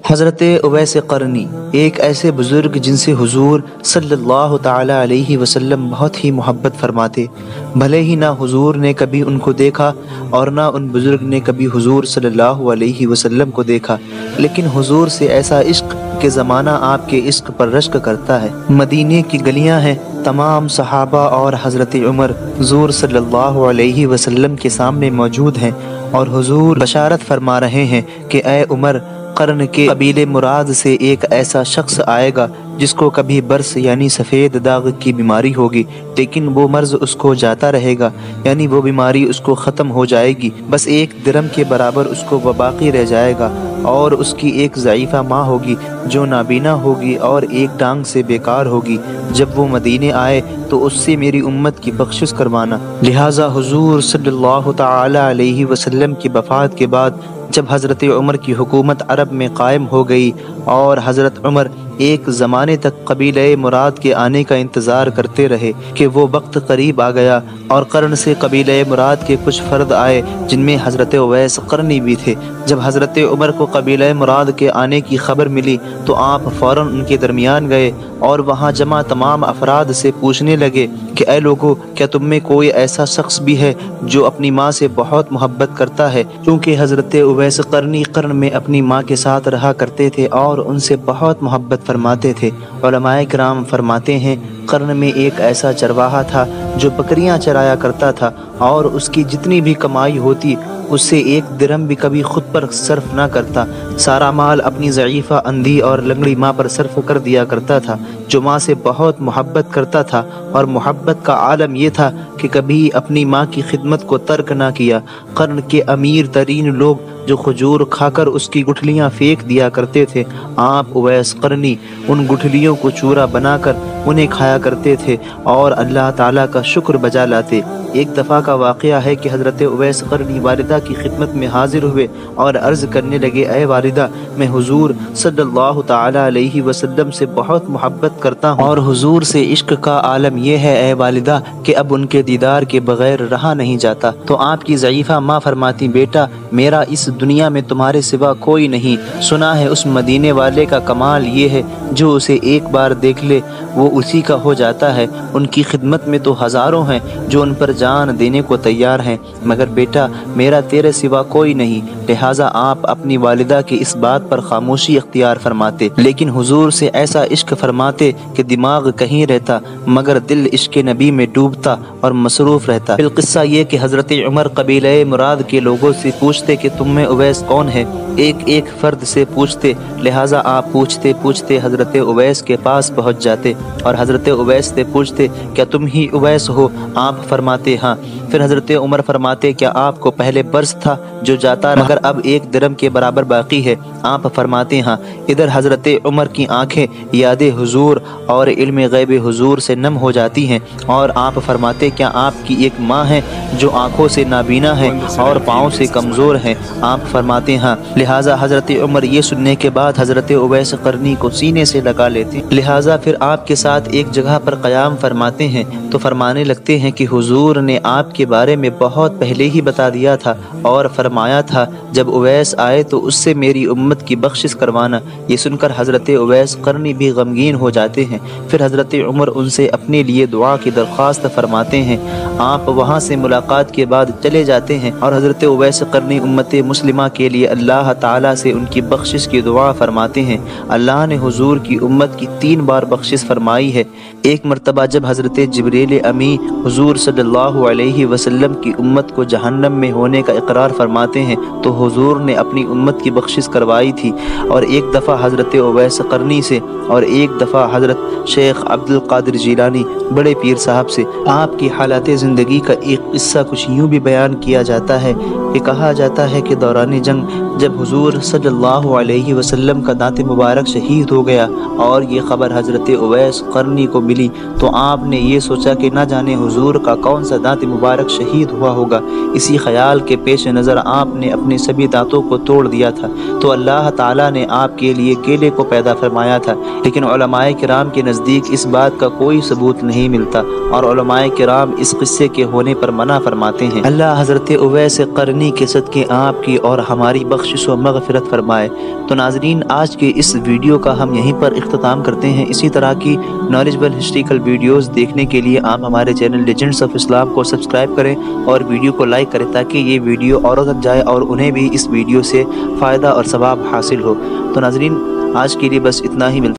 حضرت اویس قرنی ایک ایسے بزرگ جن سے حضور صلی اللہ تعالی علیہ وسلم بہت ہی محبت فرماتے، بھلے ہی نہ حضور نے کبھی ان کو دیکھا اور نہ ان بزرگ نے کبھی حضور صلی اللہ علیہ وسلم کو دیکھا، لیکن حضور سے ایسا عشق کہ زمانہ آپ کے عشق پر رشک کرتا ہے۔ مدینے کی گلیاں ہیں، تمام صحابہ اور حضرت عمر حضور صلی اللہ علیہ وسلم کے سامنے موجود ہیں اور حضور بشارت فرما رہے ہیں کہ اے عمر، قرن کے قبیلے مراد سے ایک ایسا شخص آئے گا جس کو کبھی برس یعنی سفید داغ کی بیماری ہوگی، لیکن وہ مرض اس کو جاتا رہے گا، یعنی وہ بیماری اس کو ختم ہو جائے گی، بس ایک درم کے برابر اس کو وہ باقی رہ جائے گا، اور اس کی ایک ضعیفہ ماں ہوگی جو نابینا ہوگی اور ایک ٹانگ سے بیکار ہوگی۔ جب وہ مدینے آئے تو اس سے میری امت کی بخشش کروانا۔ لہٰذا حضور صلی اللہ تعالی علیہ وسلم کی وفات کے بعد جب حضرت عمر کی حکومت عرب میں قائم ہو گئی اور حضرت عمر ایک زمانے تک قبیلہ مراد کے آنے کا انتظار کرتے رہے کہ وہ وقت قریب آ گیا، اور قرن سے قبیلہ مراد کے کچھ فرد آئے جن میں حضرت اویس قرنی بھی تھے۔ جب حضرت عمر کو قبیلہ مراد کے آنے کی خبر ملی تو آپ فوراً ان کے درمیان گئے اور وہاں جمع تمام افراد سے پوچھنے لگے کہ اے لوگو، کیا تم میں کوئی ایسا شخص بھی ہے جو اپنی ماں سے بہت محبت کرتا ہے؟ کیونکہ حضرت اویس قرنی قرن میں اپنی ماں کے ساتھ رہا کرتے تھے اور ان سے بہت محبت فرماتے تھے۔ علماء کرام فرماتے ہیں قرن میں ایک ایسا چرواہا تھا جو بکریاں چرایا کرتا تھا، اور اس کی جتنی بھی کمائی ہوتی اس سے ایک درہم بھی کبھی خود پر صرف نہ کرتا، سارا مال اپنی ضعیفہ اندھی اور لنگڑی ماں پر صرف کر دیا کرتا تھا، جو ماں سے بہت محبت کرتا تھا، اور محبت کا عالم یہ تھا کہ کبھی اپنی ماں کی خدمت کو ترک نہ کیا۔ قرن کے امیر ترین لوگ جو کھجور کھا کر اس کی گٹھلیاں پھینک دیا کرتے تھے، آپ اویس قرنی ان گٹھلیوں کو چورا بنا کر انہیں کھایا کرتے تھے اور اللہ تعالیٰ کا شکر بجا لاتے۔ ایک دفعہ کا واقعہ ہے کہ حضرت اویس قرنی والدہ کی خدمت میں حاضر ہوئے اور عرض کرنے لگے، اے والدہ، میں حضور صلی اللہ تعالی علیہ وسلم سے بہت محبت کرتا ہوں، اور حضور سے عشق کا عالم یہ ہے اے والدہ کہ اب ان کے دیدار کے بغیر رہا نہیں جاتا۔ تو آپ کی ضعیفہ ماں فرماتی، بیٹا، میرا اس دنیا میں تمہارے سوا کوئی نہیں، سنا ہے اس مدینے والے کا کمال یہ ہے جو اسے ایک بار دیکھ لے وہ اسی کا ہو جاتا ہے۔ ان کی خدمت میں تو ہزاروں ہیں جو ان پر جان دینے کو تیار ہیں، مگر بیٹا میرا تیرے سوا کوئی نہیں، لہٰذا آپ اپنی والدہ کی اس بات پر خاموشی اختیار فرماتے، لیکن حضور سے ایسا عشق فرماتے کہ دماغ کہیں رہتا مگر دل عشق نبی میں ڈوبتا اور مصروف رہتا۔ القصہ یہ کہ حضرت عمر قبیلہ مراد کے لوگوں سے پوچھتے کہ تم میں اویس کون ہے، ایک ایک فرد سے پوچھتے، لہٰذا آپ پوچھتے پوچھتے حضرت اویس کے پاس پہنچ جاتے اور حضرت اویس سے پوچھتے، کیا تم ہی اویس ہو؟ آپ فرماتے ہاں۔ پھر حضرت عمر فرماتے، کیا آپ کو پہلے برس تھا جو جاتا مگر اب ایک درم کے برابر باقی ہے؟ آپ فرماتے ہاں۔ ادھر حضرت عمر کی آنکھیں یاد حضور اور علم غیب حضور سے نم ہو جاتی ہیں، اور آپ فرماتے، کیا آپ کی ایک ماں ہے جو آنکھوں سے نابینا ہے اور پاؤں سے کمزور ہے؟ آپ فرماتے ہاں۔ لہٰذا حضرت عمر یہ سننے کے بعد حضرت اویس قرنی کو سینے سے لگا لیتے، لہٰذا پھر آپ کے ساتھ ایک جگہ پر قیام فرماتے ہیں تو فرمانے لگتے ہیں کہ حضور نے آپ کے بارے میں بہت پہلے ہی بتا دیا تھا اور فرمایا تھا جب اویس آئے تو اس سے میری امت کی بخشش کروانا۔ یہ سن کر حضرت اویس قرنی بھی غمگین ہو جاتے ہیں۔ پھر حضرت عمر ان سے اپنے لیے دعا کی درخواست فرماتے ہیں، آپ وہاں سے ملاقات کے بعد چلے جاتے ہیں اور حضرت اویس قرنی امت مسلمہ کے لیے اللہ تعالیٰ سے ان کی بخشش کی دعا فرماتے ہیں۔ اللہ نے حضور کی امت کی 3 بار بخشش فرمائی ہے۔ ایک مرتبہ جب حضرت جبریل امی حضور صلی اللہ علیہ وسلم کی امت کو جہنم میں ہونے کا اقرار فرماتے ہیں تو حضور نے اپنی امت کی بخشش کروائی تھی، اور ایک دفعہ حضرت اویس قرنی سے اور ایک دفعہ حضرت شیخ عبد القادر جیلانی بڑے پیر صاحب سے۔ آپ کی حالات زندگی کا ایک قصہ کچھ یوں بھی بیان کیا جاتا ہے کہ کہا جاتا ہے کہ دوران جنگ جب حضور صلی اللہ علیہ وسلم کا دانت مبارک شہید ہو گیا اور یہ خبر حضرت اویس قرنی کو ملی تو آپ نے یہ سوچا کہ نہ جانے حضور کا کون سا دانت مبارک شہید ہوا ہوگا۔ اسی خیال کے پیش نظر آپ نے اپنے سبھی دانتوں کو توڑ دیا تھا تو اللہ تعالیٰ نے آپ کے لیے کیلے کو پیدا فرمایا تھا، لیکن علماء کرام کے نزدیک اس بات کا کوئی ثبوت نہیں ملتا اور علماء کرام اس قصے کے ہونے پر منع فرماتے ہیں۔ اللہ حضرت اویس قرنی انہی کے صدقے آپ کی اور ہماری بخشش و مغفرت فرمائے۔ تو ناظرین، آج کے اس ویڈیو کا ہم یہیں پر اختتام کرتے ہیں۔ اسی طرح کی نالجبل ہسٹریکل ویڈیوز دیکھنے کے لیے آپ ہمارے چینل لیجنڈز آف اسلام کو سبسکرائب کریں اور ویڈیو کو لائک کریں تاکہ یہ ویڈیو اوروں تک جائے اور انہیں بھی اس ویڈیو سے فائدہ اور ثواب حاصل ہو۔ تو ناظرین، آج کے لیے بس اتنا ہی، ملتا